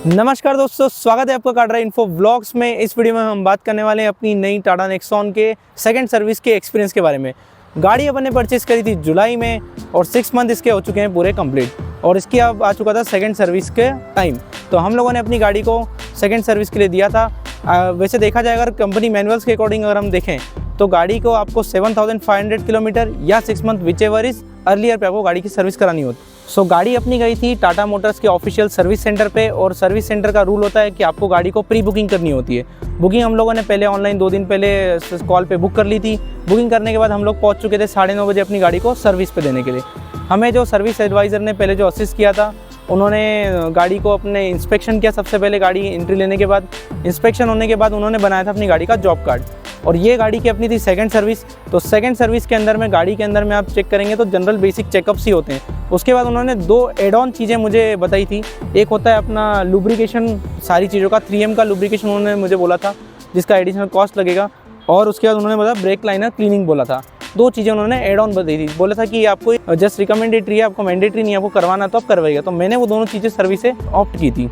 नमस्कार दोस्तों, स्वागत है आपका टाटा इन्फो व्लॉग्स में। इस वीडियो में हम बात करने वाले हैं अपनी नई टाटा नेक्सॉन के सेकंड सर्विस के एक्सपीरियंस के बारे में। गाड़ी अपन ने परचेज़ करी थी जुलाई में और 6 मंथ इसके हो चुके हैं पूरे कंप्लीट और इसकी अब आ चुका था सेकंड सर्विस के टाइम। तो हम लोगों ने अपनी गाड़ी को सेकंड सर्विस के लिए दिया था। वैसे देखा जाए अगर कंपनी मैनुअल्स के अकॉर्डिंग अगर हम देखें तो गाड़ी को आपको 7500 किलोमीटर या 6 month which ever is earlier पे आपको गाड़ी की सर्विस करानी होती। सो गाड़ी अपनी गई थी टाटा मोटर्स के ऑफिशियल सर्विस सेंटर पे और सर्विस सेंटर का रूल होता है कि आपको गाड़ी को प्री बुकिंग करनी होती है। बुकिंग हम लोगों ने पहले ऑनलाइन 2 दिन पहले कॉल पे बुक कर ली थी। बुकिंग करने के बाद हम लोग पहुंच चुके थे 9:30 बजे अपनी गाड़ी को सर्विस पे देने के लिए। हमें जो सर्विस एडवाइज़र ने पहले जो असिस्ट किया था उन्होंने गाड़ी को अपने इंस्पेक्शन किया। सबसे पहले गाड़ी एंट्री लेने के बाद इंस्पेक्शन होने के बाद उन्होंने बनाया था अपनी गाड़ी का जॉब कार्ड और ये गाड़ी की अपनी थी सेकंड सर्विस। तो सेकंड सर्विस के अंदर में गाड़ी के अंदर में आप चेक करेंगे तो जनरल बेसिक चेकअप्स ही होते हैं। उसके बाद उन्होंने 2 एड ऑन चीज़ें मुझे बताई थी। एक होता है अपना लुब्रिकेशन, सारी चीज़ों का 3M का लुब्रिकेशन उन्होंने मुझे बोला था जिसका एडिशनल कॉस्ट लगेगा, और उसके बाद उन्होंने बोला ब्रेक लाइनर क्लीनिंग बोला था। 2 चीज़ें उन्होंने एड ऑन बताई थी। बोला था कि आपको जस्ट रिकमेंडेटरी है, आपको मैंडेटरी नहीं है, आपको करवाना तो आप करवाइएगा। तो मैंने वो दोनों चीज़ें सर्विस से ऑप्ट की थी।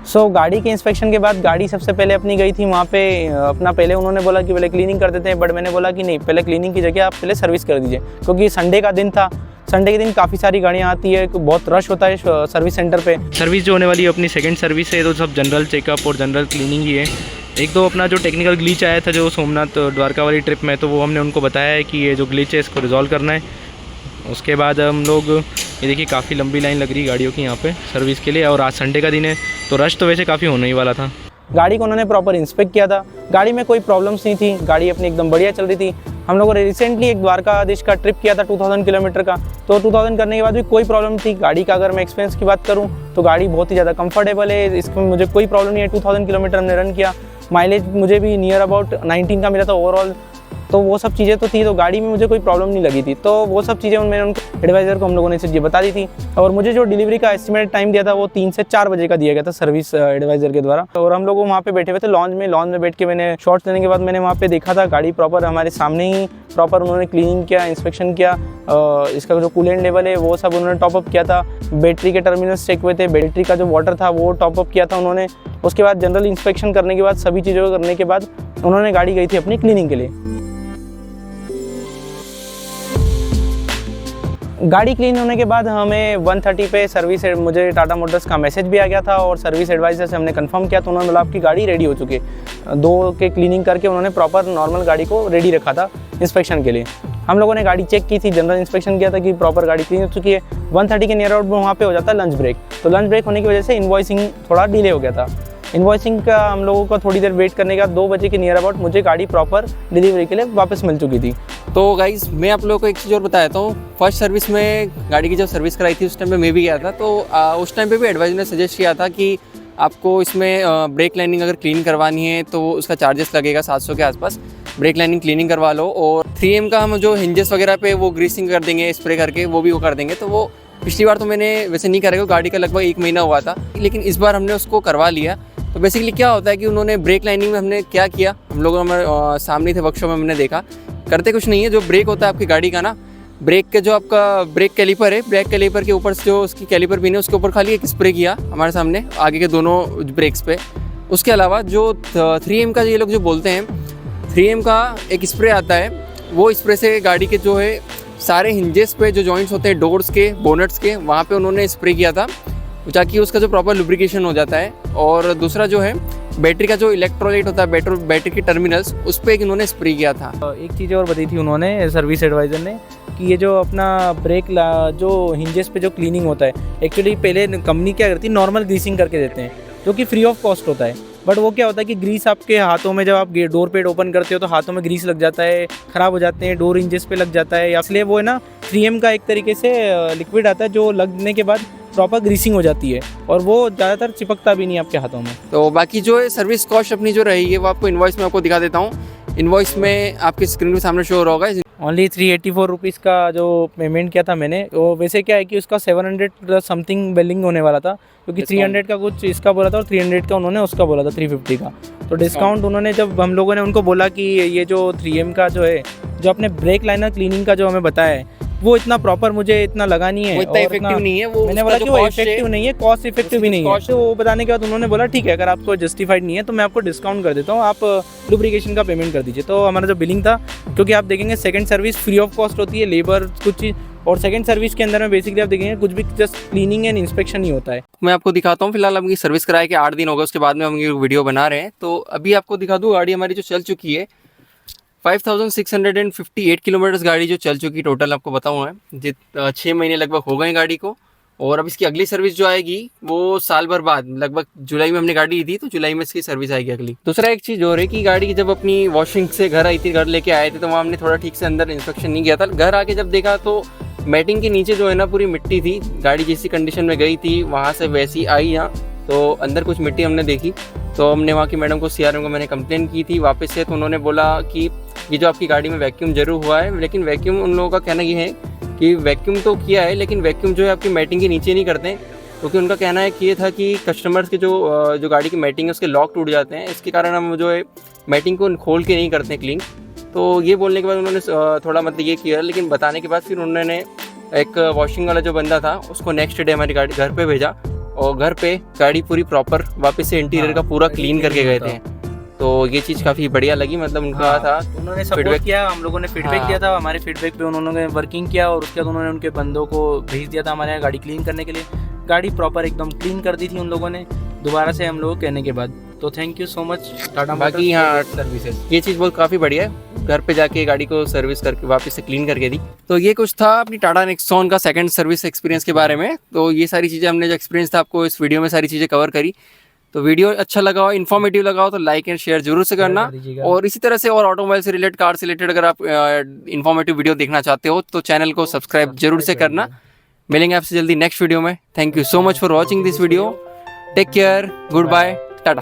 सो गाड़ी के इंस्पेक्शन के बाद गाड़ी सबसे पहले अपनी गई थी वहाँ पे अपना, पहले उन्होंने बोला कि पहले क्लीनिंग कर देते हैं, बट मैंने बोला कि नहीं, पहले क्लीनिंग की जगह आप पहले सर्विस कर दीजिए, क्योंकि संडे का दिन था। संडे के दिन काफ़ी सारी गाड़ियाँ आती है, बहुत रश होता है सर्विस सेंटर पे। सर्विस जो होने वाली है अपनी सेकंड सर्विस है तो सब जनरल चेकअप और जनरल क्लीनिंग ही है। एक तो अपना जो टेक्निकल ग्लिच आया था जो सोमनाथ द्वारका वाली ट्रिप में, तो वो हमने उनको बताया है कि ये जो ग्लिच है इसको रिजॉल्व करना है। उसके बाद हम लोग, ये देखिए काफ़ी लंबी लाइन लग रही है गाड़ियों की यहाँ पे सर्विस के लिए, और आज संडे का दिन है तो रश तो वैसे काफ़ी होने ही वाला था। गाड़ी को उन्होंने प्रॉपर इंस्पेक्ट किया था। गाड़ी में कोई प्रॉब्लम्स नहीं थी, गाड़ी अपनी एकदम बढ़िया चल रही थी। हम लोगों ने रिसेंटली एक द्वारकाधीश का ट्रिप किया था 2000 किलोमीटर का, तो 2000 करने के बाद भी कोई प्रॉब्लम थी। गाड़ी का अगर मैं एक्सपीरियंस की बात करूँ तो गाड़ी बहुत ही ज़्यादा कंफर्टेबल है, इसमें मुझे कोई प्रॉब्लम नहीं है। 2000 किलोमीटर हमने रन किया, माइलेज मुझे भी नियर अबाउट 19 का मिला था ओवरऑल। तो वो सब चीज़ें तो थी, तो गाड़ी में मुझे कोई प्रॉब्लम नहीं लगी थी। तो वो सब चीज़ें मैंने उनको एडवाइज़र को हम लोगों ने चीज़ें बता दी थी। और मुझे जो डिलीवरी का एस्टिमेटेड टाइम दिया था वो 3 से 4 बजे का दिया गया था सर्विस एडवाइज़र के द्वारा। और हम लोग वहाँ पे बैठे हुए थे लॉन्च में बैठ के मैंने शॉट्स लेने के बाद मैंने वहाँ पे देखा था गाड़ी प्रॉपर हमारे सामने ही प्रॉपर उन्होंने क्लीनिंग किया, इंस्पेक्शन किया। इसका जो कूलेंट लेवल है वो सब उन्होंने टॉपअप किया था। बैटरी के टर्मिनल्स चेक हुए थे, बैटरी का जो वाटर था वो टॉपअप किया था उन्होंने। उसके बाद जनरल इंस्पेक्शन करने के बाद, सभी चीज़ों को करने के बाद उन्होंने गाड़ी गई थी अपनी क्लीनिंग के लिए। गाड़ी क्लीन होने के बाद हमें 1:30 पे सर्विस, मुझे टाटा मोटर्स का मैसेज भी आ गया था और सर्विस एडवाइज़र से हमने कंफर्म किया तो उन्होंने बोला आपकी गाड़ी रेडी हो चुकी है। 2 के क्लीनिंग करके उन्होंने प्रॉपर नॉर्मल गाड़ी को रेडी रखा था इंस्पेक्शन के लिए। हम लोगों ने गाड़ी चेक की थी, जनरल इंस्पेक्शन किया था कि प्रॉपर गाड़ी क्लीन हो चुकी है। 1:30 के नियर अबाउट वहाँ पे हो जाता है लंच ब्रेक, तो लंच ब्रेक होने की वजह से इन्वॉइसिंग थोड़ा डिले हो गया था। इन्वॉइसिंग का हम लोगों को थोड़ी देर वेट करने के बाद 2 बजे के नियर अबाउट मुझे गाड़ी प्रॉपर डिलीवरी के लिए वापस मिल चुकी थी। तो गाइज़ मैं आप लोगों को एक चीज़ और बता देता हूँ। फर्स्ट सर्विस में गाड़ी की जब सर्विस कराई थी उस टाइम पे मैं भी गया था, तो उस टाइम पे भी एडवाइजर ने सजेस्ट किया था कि आपको इसमें ब्रेक लाइनिंग अगर क्लीन करवानी है तो उसका चार्जेस लगेगा 700 के आसपास। ब्रेक लाइनिंग क्लीनिंग करवा लो, और 3M का हम जो हिंजेस वगैरह पे वो ग्रीसिंग कर देंगे स्प्रे करके, वो भी वो कर देंगे। तो वो पिछली बार तो मैंने वैसे नहीं करा, गाड़ी का लगभग 1 महीना हुआ था, लेकिन इस बार हमने उसको करवा लिया। तो बेसिकली क्या होता है कि उन्होंने ब्रेक लाइनिंग में हमने क्या किया, हम लोग हमारे सामने थे वर्कशॉप में, हमने देखा करते कुछ नहीं है। जो ब्रेक होता है आपकी गाड़ी का ना, ब्रेक के जो आपका ब्रेक कैलिपर है, ब्रेक कैलिपर के ऊपर जो उसकी कैलिपर पिन है उसके ऊपर खाली एक स्प्रे किया हमारे सामने आगे के दोनों ब्रेक्स पे। उसके अलावा जो 3M का ये लोग जो बोलते हैं, 3M का एक स्प्रे आता है, वो स्प्रे से गाड़ी के जो है सारे हिंजेस पे जो जॉइंट्स होते हैं डोर्स के, बोनट्स के, वहाँ पे उन्होंने स्प्रे किया था ताकि उसका जो प्रॉपर लुब्रिकेशन हो जाता है। और दूसरा जो है बैटरी का जो इलेक्ट्रोलाइट होता है, बैटरी की टर्मिनल्स, उस पर एक इन्होंने स्प्रे किया था। एक चीज़ और बताई थी उन्होंने सर्विस एडवाइज़र ने कि ये जो अपना ब्रेक जो हिंजेस पे जो क्लीनिंग होता है, एक्चुअली पहले कंपनी क्या करती है नॉर्मल ग्रीसिंग करके देते हैं जो कि फ्री ऑफ कॉस्ट होता है। बट वो क्या होता है कि ग्रीस आपके हाथों में, जब आप डोर पेड ओपन करते हो तो हाथों में ग्रीस लग जाता है, ख़राब हो जाते हैं, डोर हिंजेस पे लग जाता है। इसलिए वो है ना 3M का एक तरीके से लिक्विड आता है जो लगने के बाद प्रॉपर ग्रीसिंग हो जाती है और वो ज़्यादातर चिपकता भी नहीं आपके हाथों में। तो बाकी जो है सर्विस कॉस्ट अपनी जो रही है वो आपको इन्वॉइस में आपको दिखा देता हूँ। इन्वॉइस में आपकी स्क्रीन के सामने शो हो रहा होगा। ओनली 384 रुपीज़ का जो पेमेंट किया था मैंने, वो वैसे क्या है कि उसका 700 प्लस समथिंग बिलिंग होने वाला था, क्योंकि 300 का कुछ इसका बोला था और 300 का उन्होंने उसका बोला था 350 का। तो डिस्काउंट उन्होंने, जब हम लोगों ने उनको बोला कि ये जो 3M का जो है, जो अपने ब्रेक लाइनर क्लीनिंग का जो हमें बताया है, वो इतना प्रॉपर मुझे इतना लगा नहीं है, वो इतना और इफेक्टिव नहीं है। वो मैंने उसका बोला जो कि वो cost है, इफेक्टिव नहीं है, कॉस्ट इफेक्टिव भी नहीं है। cost- तो वो बताने के बाद उन्होंने बोला ठीक है, अगर आपको जस्टिफाइड नहीं है तो मैं आपको डिस्काउंट कर देता हूँ, आप लुब्रिकेशन का पेमेंट कर दीजिए। तो हमारा जो बिलिंग था, क्योंकि आप देखेंगे second service free of cost होती है, लेबर कुछ चीज़, और सेकंड सर्विस के अंदर में बेसिकली आप देखेंगे कुछ भी जस्ट क्लीनिंग एंड इंस्पेक्शन ही होता है। मैं आपको दिखाता हूँ। फिलहाल हमकी सर्विस कराए के 8 दिन हो गए, उसके बाद में हम ये वीडियो बना रहे हैं। तो अभी आपको दिखा दूँ गाड़ी हमारी जो चल चुकी है, 5658 किलोमीटर्स गाड़ी जो चल चुकी टोटल आपको बताऊँ मैं। 6 महीने लगभग हो गए गाड़ी को। और अब इसकी अगली सर्विस जो आएगी वो साल भर बाद, लगभग जुलाई में हमने गाड़ी ली थी, तो जुलाई में इसकी सर्विस आएगी अगली। दूसरा एक चीज़ हो रही कि गाड़ी की जब अपनी वॉशिंग से घर आई थी, घर लेके आए थे, तो वहाँ हमने थोड़ा ठीक से अंदर इंस्पेक्शन नहीं किया था। घर आके जब देखा तो मैटिंग के नीचे जो है ना पूरी मिट्टी थी। गाड़ी जैसी कंडीशन में गई थी वहाँ से वैसी आई यहाँ, तो अंदर कुछ मिट्टी हमने देखी। तो हमने वहाँ की मैडम को, CRM को मैंने कंप्लेन की थी वापस से। तो उन्होंने बोला कि ये जो आपकी गाड़ी में वैक्यूम जरूर हुआ है, लेकिन वैक्यूम उन लोगों का कहना ये है कि वैक्यूम तो किया है, लेकिन वैक्यूम जो है आपकी मैटिंग के नीचे नहीं करते हैं। क्योंकि उनका कहना है कि ये था कि कस्टमर्स के जो गाड़ी की मैटिंग है उसके लॉक टूट जाते हैं, इसके कारण हम जो है मैटिंग को खोल के नहीं करते हैं क्लीन। तो ये बोलने के बाद उन्होंने थोड़ा मतलब ये किया, लेकिन बताने के बाद फिर उन्होंने एक वॉशिंग वाला जो बंदा था उसको नेक्स्ट डे हमारी गाड़ी घर पे भेजा, और घर पे गाड़ी पूरी प्रॉपर वापस से इंटीरियर का पूरा क्लीन करके गए थे। तो ये चीज़ काफ़ी बढ़िया लगी, मतलब उनका था उन्होंने सपोर्ट किया, हम लोगों ने फीडबैक दिया था, हमारे फीडबैक पे उन्होंने वर्किंग किया, और उसके बाद उन्होंने उनके बंदों को भेज दिया था हमारे यहाँ गाड़ी क्लीन करने के लिए। गाड़ी प्रॉपर एकदम क्लीन कर दी थी उन लोगों ने दोबारा से हम लोगों कहने के बाद। तो thank you so much Tata. बाकी हाँ सर्विसेज, ये चीज़ बहुत काफ़ी बढ़िया है, घर पे जाके गाड़ी को सर्विस करके वापस से क्लीन करके दी। तो ये कुछ था अपनी टाटा नेक्सॉन का सेकंड सर्विस एक्सपीरियंस के बारे में। तो ये सारी चीज़ें हमने जो एक्सपीरियंस था आपको इस वीडियो में सारी चीज़ें कवर करी। तो वीडियो अच्छा लगा हो, इन्फॉर्मेटिव लगा हो तो लाइक एंड शेयर जरूर से करना। और इसी तरह से और ऑटोमोबाइल से रिलेटेड, कार से रिलेटेड अगर आप इन्फॉर्मेटिव वीडियो देखना चाहते हो तो चैनल को सब्सक्राइब जरूर से करना। मिलेंगे आपसे जल्दी नेक्स्ट वीडियो में। Thank you so much for watching this video. Take care, good bye, Tata.